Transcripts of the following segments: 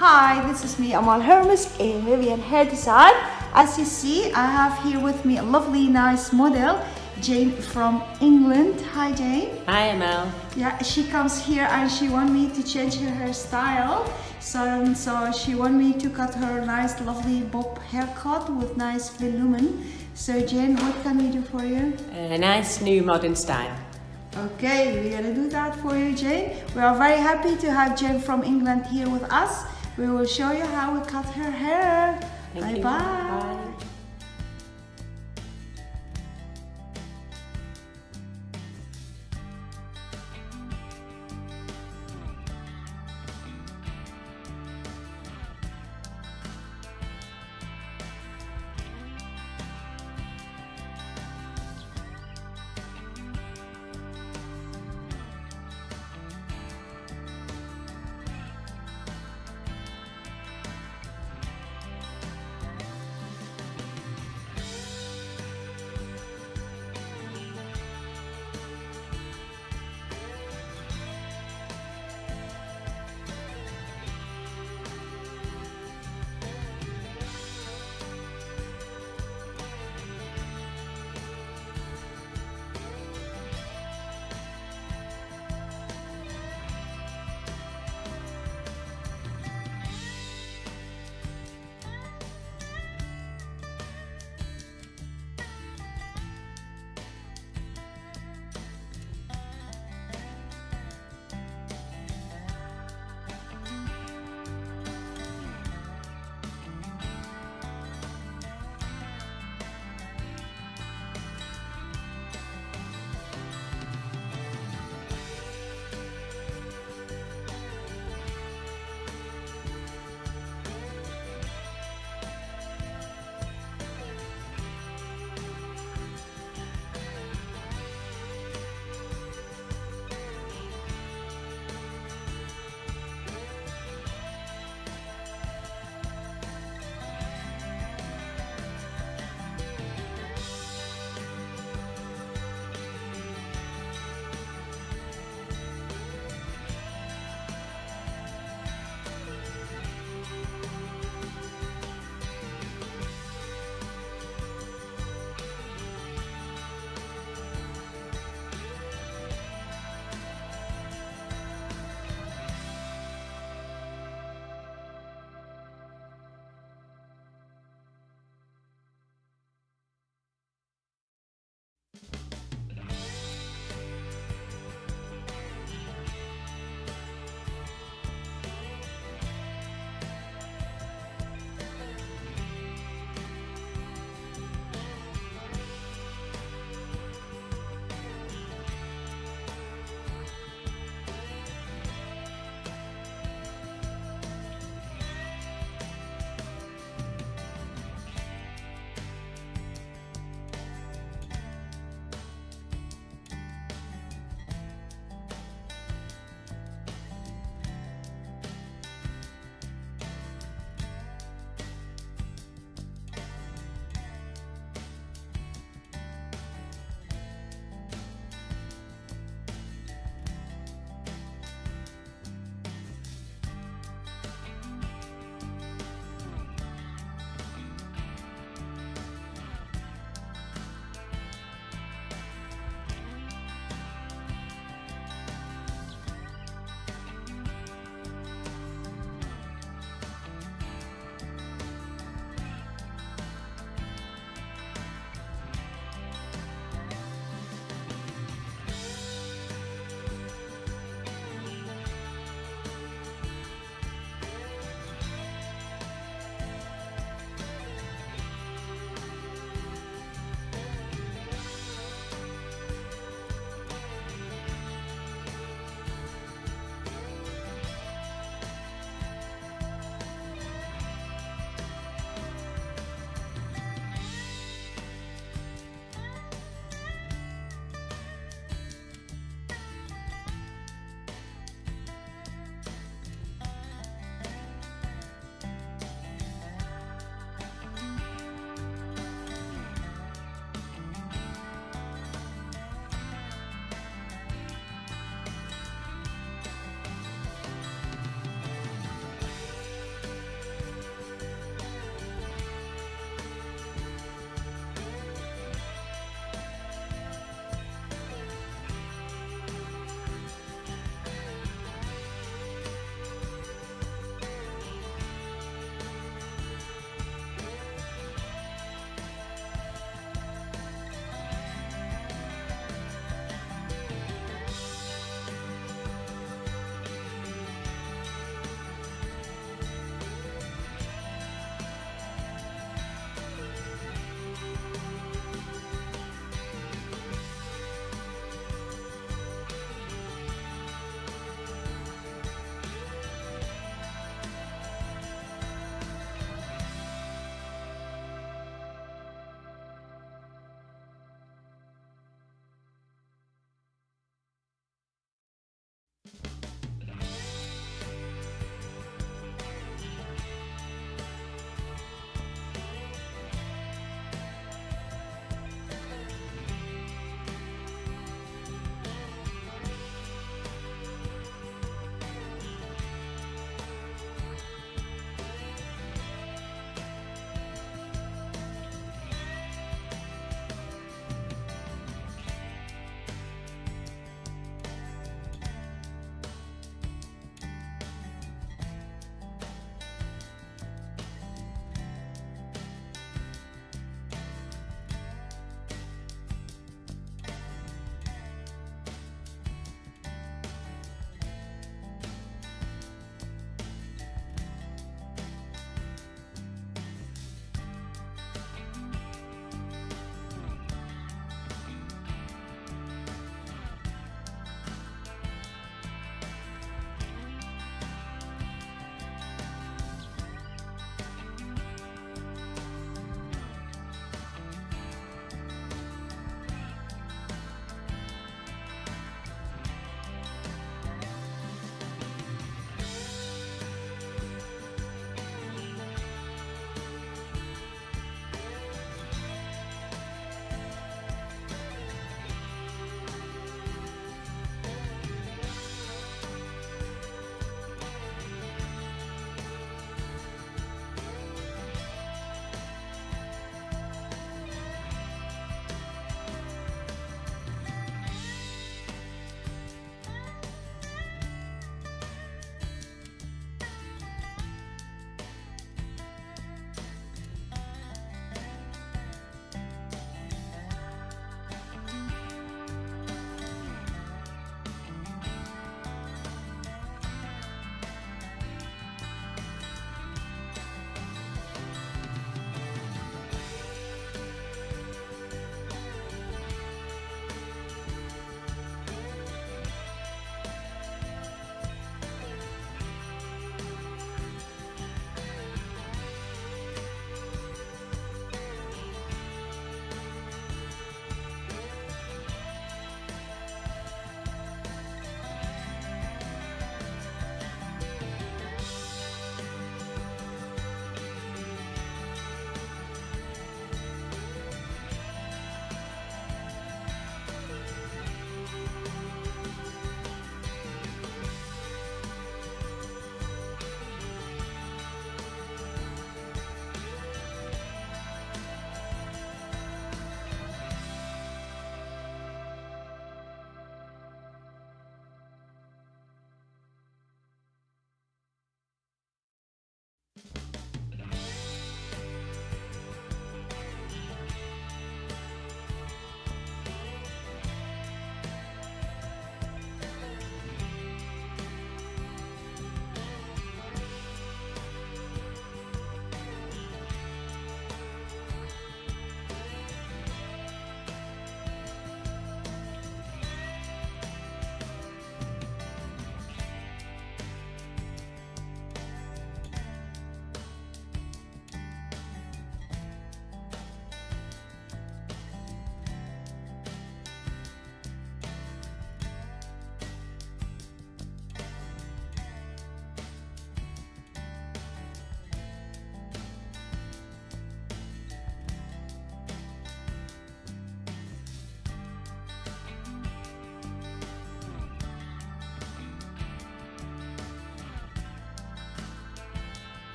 Hi, this is me, Amal Hermes, a Vivian Hair Design. As you see, I have here with me a lovely, nice model, Jane from England. Hi, Jane. Hi, Amal. Yeah, she comes here and she want me to change her hairstyle. So she want me to cut her nice, lovely bob haircut with nice volumen. So, Jane, what can we do for you? A nice new modern style. Okay, we're gonna do that for you, Jane. We are very happy to have Jane from England here with us. We will show you how we cut her hair. Thank you. Bye. Bye.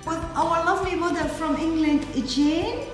with our lovely model from England, Jane.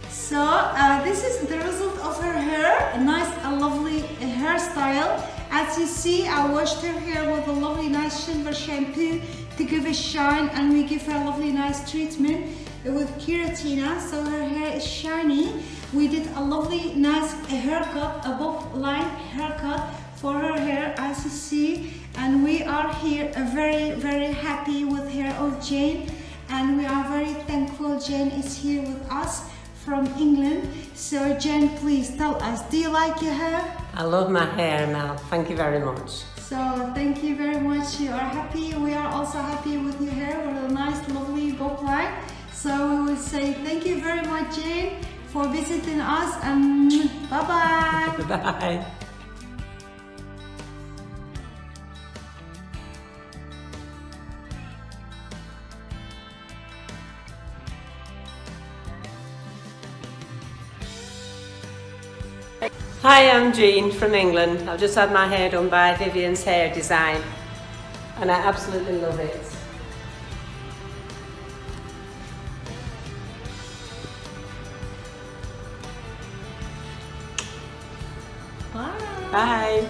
So this is the result of her hair, a nice, lovely hairstyle. As you see, I washed her hair with a lovely, nice silver shampoo to give it shine, and we give her a lovely, nice treatment with Keratina, so her hair is shiny. We did a lovely, nice haircut, a bob line haircut for her hair, as you see, and we are here very, very happy with hair of Jane, and we are very thankful Jane is here with us from England. So Jane, please tell us, do you like your hair? I love my hair, Mel. Thank you very much. So thank you very much. You are happy. We are also happy with your hair, with a nice, lovely bob line. So we will say thank you very much, Jane, for visiting us, and bye-bye. Bye. Hi, I'm Jean from England. I've just had my hair done by Vivian's Hair Design and I absolutely love it. Bye. Bye.